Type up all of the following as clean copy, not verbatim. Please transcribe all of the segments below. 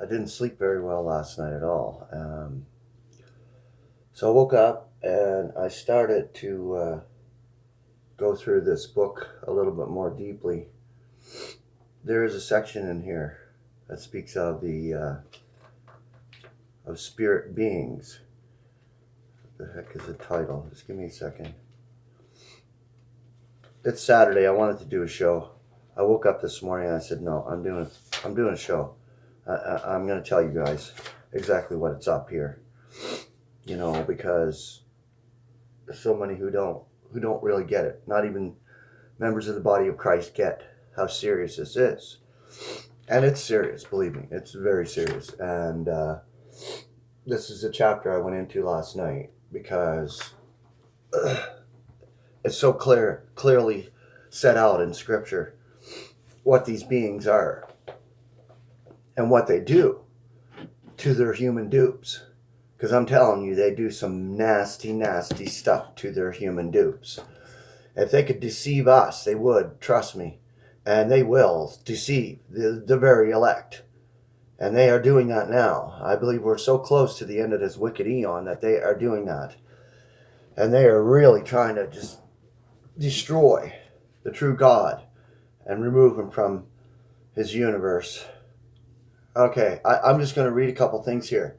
I didn't sleep very well last night at all. So I woke up and I started to go through this book a little bit more deeply. There is a section in here that speaks of the of spirit beings. What the heck is the title? Just give me a second. It's Saturday. I wanted to do a show. I woke up this morning and I said, "No, I'm doing a show. I'm going to tell you guys exactly what it's up here." Because there's so many who don't really get it. Not even members of the body of Christ get how serious this is. And it's serious, believe me. It's very serious. And this is a chapter I went into last night because it's so clearly set out in Scripture what these beings are and what they do to their human dupes. Because I'm telling you, they do some nasty, nasty stuff to their human dupes. If they could deceive us, they would, trust me. And they will deceive the very elect. And they are doing that now. I believe we're so close to the end of this wicked eon that they are doing that. And they are really trying to just destroy the true God and remove him from his universe. Okay, I'm just going to read a couple things here.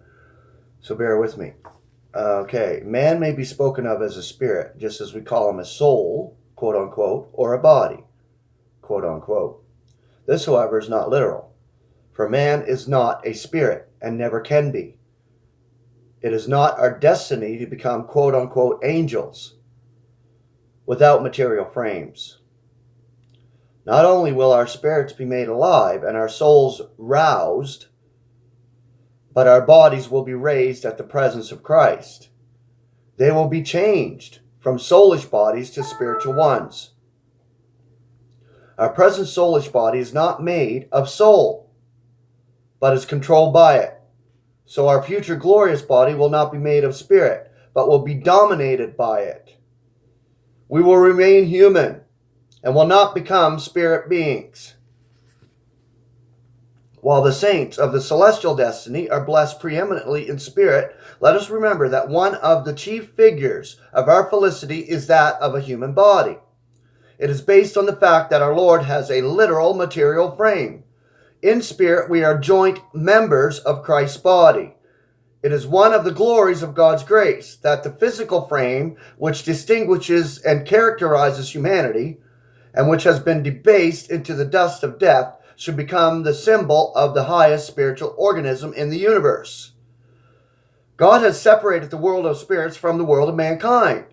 So bear with me. Okay, man may be spoken of as a spirit, just as we call him a soul, quote unquote, or a body, quote unquote. This, however, is not literal, for man is not a spirit and never can be. It is not our destiny to become, quote unquote, angels without material frames. Not only will our spirits be made alive and our souls roused, but our bodies will be raised at the presence of Christ. They will be changed from soulish bodies to spiritual ones. Our present soulish body is not made of soul, but is controlled by it. So our future glorious body will not be made of spirit, but will be dominated by it. We will remain human and will not become spirit beings. While the saints of the celestial destiny are blessed preeminently in spirit, let us remember that one of the chief figures of our felicity is that of a human body. It is based on the fact that our Lord has a literal material frame. In spirit, we are joint members of Christ's body. It is one of the glories of God's grace that the physical frame, which distinguishes and characterizes humanity, and which has been debased into the dust of death, should become the symbol of the highest spiritual organism in the universe. God has separated the world of spirits from the world of mankind.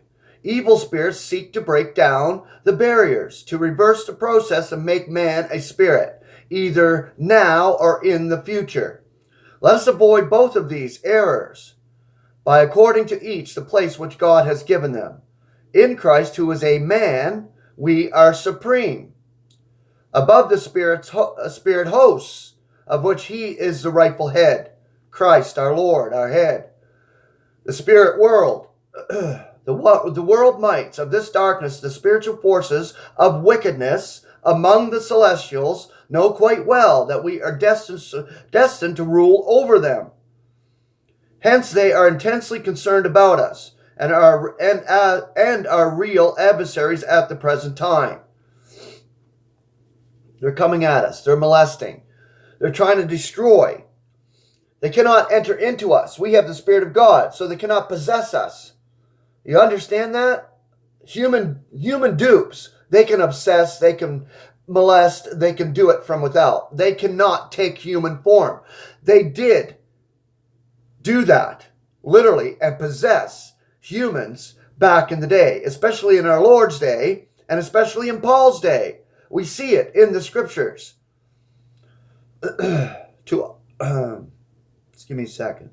Evil spirits seek to break down the barriers, to reverse the process and make man a spirit, either now or in the future. Let us avoid both of these errors by according to each the place which God has given them. In Christ, who is a man, we are supreme. Above the spirit hosts, of which he is the rightful head, Christ our Lord, our head. The spirit world, the world mights of this darkness, the spiritual forces of wickedness among the celestials, know quite well that we are destined to rule over them. Hence they are intensely concerned about us and are real adversaries at the present time. They're coming at us. They're molesting. They're trying to destroy. They cannot enter into us. We have the Spirit of God, so they cannot possess us. You understand that? Human dupes. They can obsess. They can molest. They can do it from without. They cannot take human form. They did do that, literally, and possess humans back in the day, especially in our Lord's day, and especially in Paul's day. We see it in the scriptures. Just give me a second.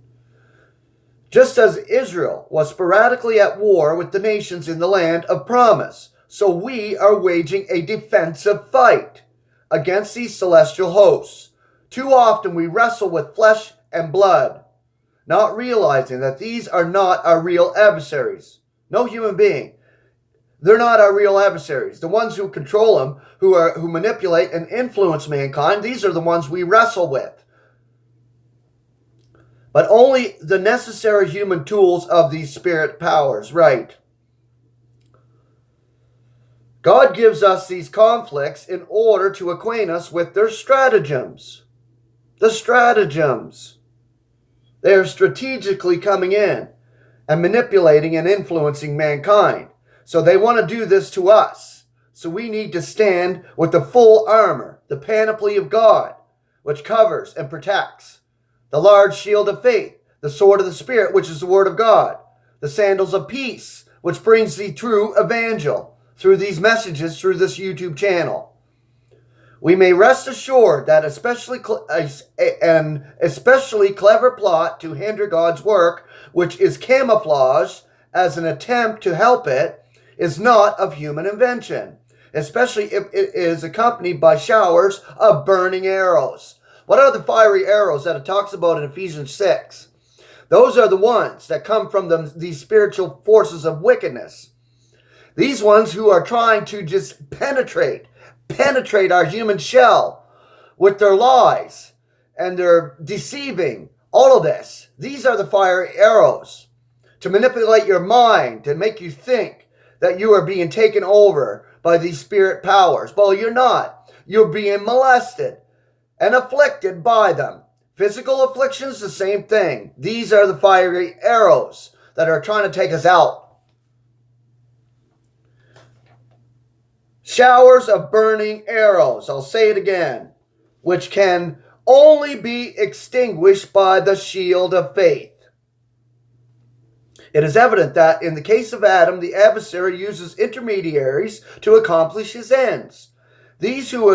Just as Israel was sporadically at war with the nations in the land of promise, so we are waging a defensive fight against these celestial hosts. Too often we wrestle with flesh and blood, not realizing that these are not our real adversaries. No human being. They're not our real adversaries. The ones who control them, who manipulate and influence mankind, these are the ones we wrestle with. but only the necessary human tools of these spirit powers. Right. God gives us these conflicts in order to acquaint us with their stratagems. The stratagems. They are strategically coming in and manipulating and influencing mankind. So they want to do this to us. So we need to stand with the full armor, the panoply of God, which covers and protects, the large shield of faith, the sword of the Spirit, which is the word of God, the sandals of peace, which brings the true evangel through these messages through this YouTube channel. We may rest assured that an especially clever plot to hinder God's work, which is camouflaged as an attempt to help it, is not of human invention, especially if it is accompanied by showers of burning arrows. What are the fiery arrows that it talks about in Ephesians 6? Those are the ones that come from these spiritual forces of wickedness. These ones who are trying to just penetrate our human shell with their lies and their deceiving, all of this. These are the fiery arrows to manipulate your mind, to make you think that you are being taken over by these spirit powers. Well, you're not. You're being molested and afflicted by them. Physical afflictions, the same thing. These are the fiery arrows that are trying to take us out. Showers of burning arrows, I'll say it again, which can only be extinguished by the shield of faith. It is evident that in the case of Adam, the adversary uses intermediaries to accomplish his ends. These who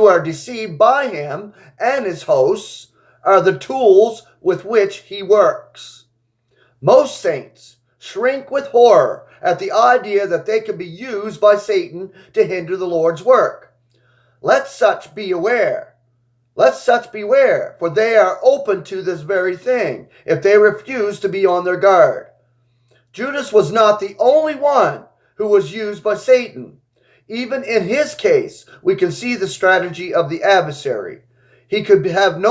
are deceived by him and his hosts are the tools with which he works. Most saints shrink with horror at the idea that they can be used by Satan to hinder the Lord's work. Let such beware, for they are open to this very thing if they refuse to be on their guard. Judas was not the only one who was used by Satan. Even in his case, we can see the strategy of the adversary. He could have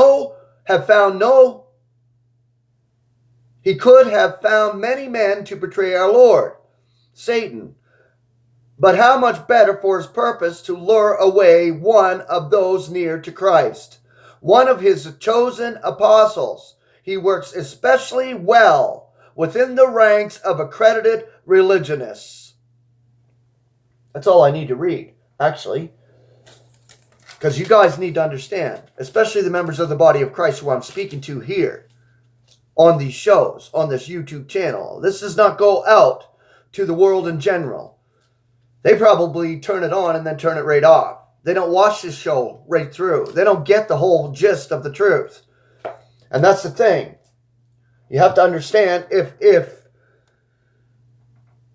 found many men to betray our Lord, Satan. But how much better for his purpose to lure away one of those near to Christ, one of his chosen apostles. He works especially well within the ranks of accredited religionists. That's all I need to read, actually. Because you guys need to understand, especially the members of the body of Christ who I'm speaking to here on these shows, on this YouTube channel. This does not go out to the world in general. They probably turn it on and then turn it right off. They don't watch this show right through. They don't get the whole gist of the truth. And that's the thing. You have to understand, if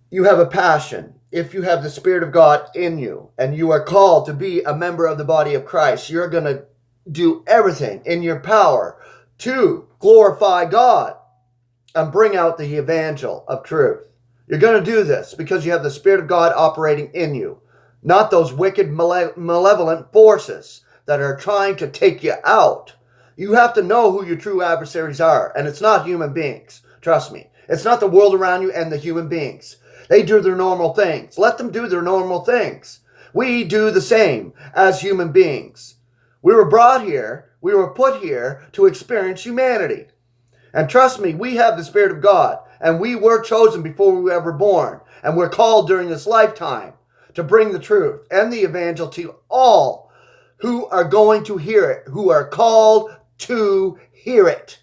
you have a passion, if you have the Spirit of God in you, and you are called to be a member of the body of Christ, you're going to do everything in your power to glorify God and bring out the evangel of truth. You're going to do this because you have the Spirit of God operating in you, not those wicked, malevolent forces that are trying to take you out. You have to know who your true adversaries are, and it's not human beings. Trust me. It's not the world around you and the human beings. They do their normal things. Let them do their normal things. We do the same as human beings. We were brought here, we were put here to experience humanity. And trust me, we have the Spirit of God, and we were chosen before we were ever born, and we're called during this lifetime to bring the truth and the evangel to all who are going to hear it, who are called to hear it.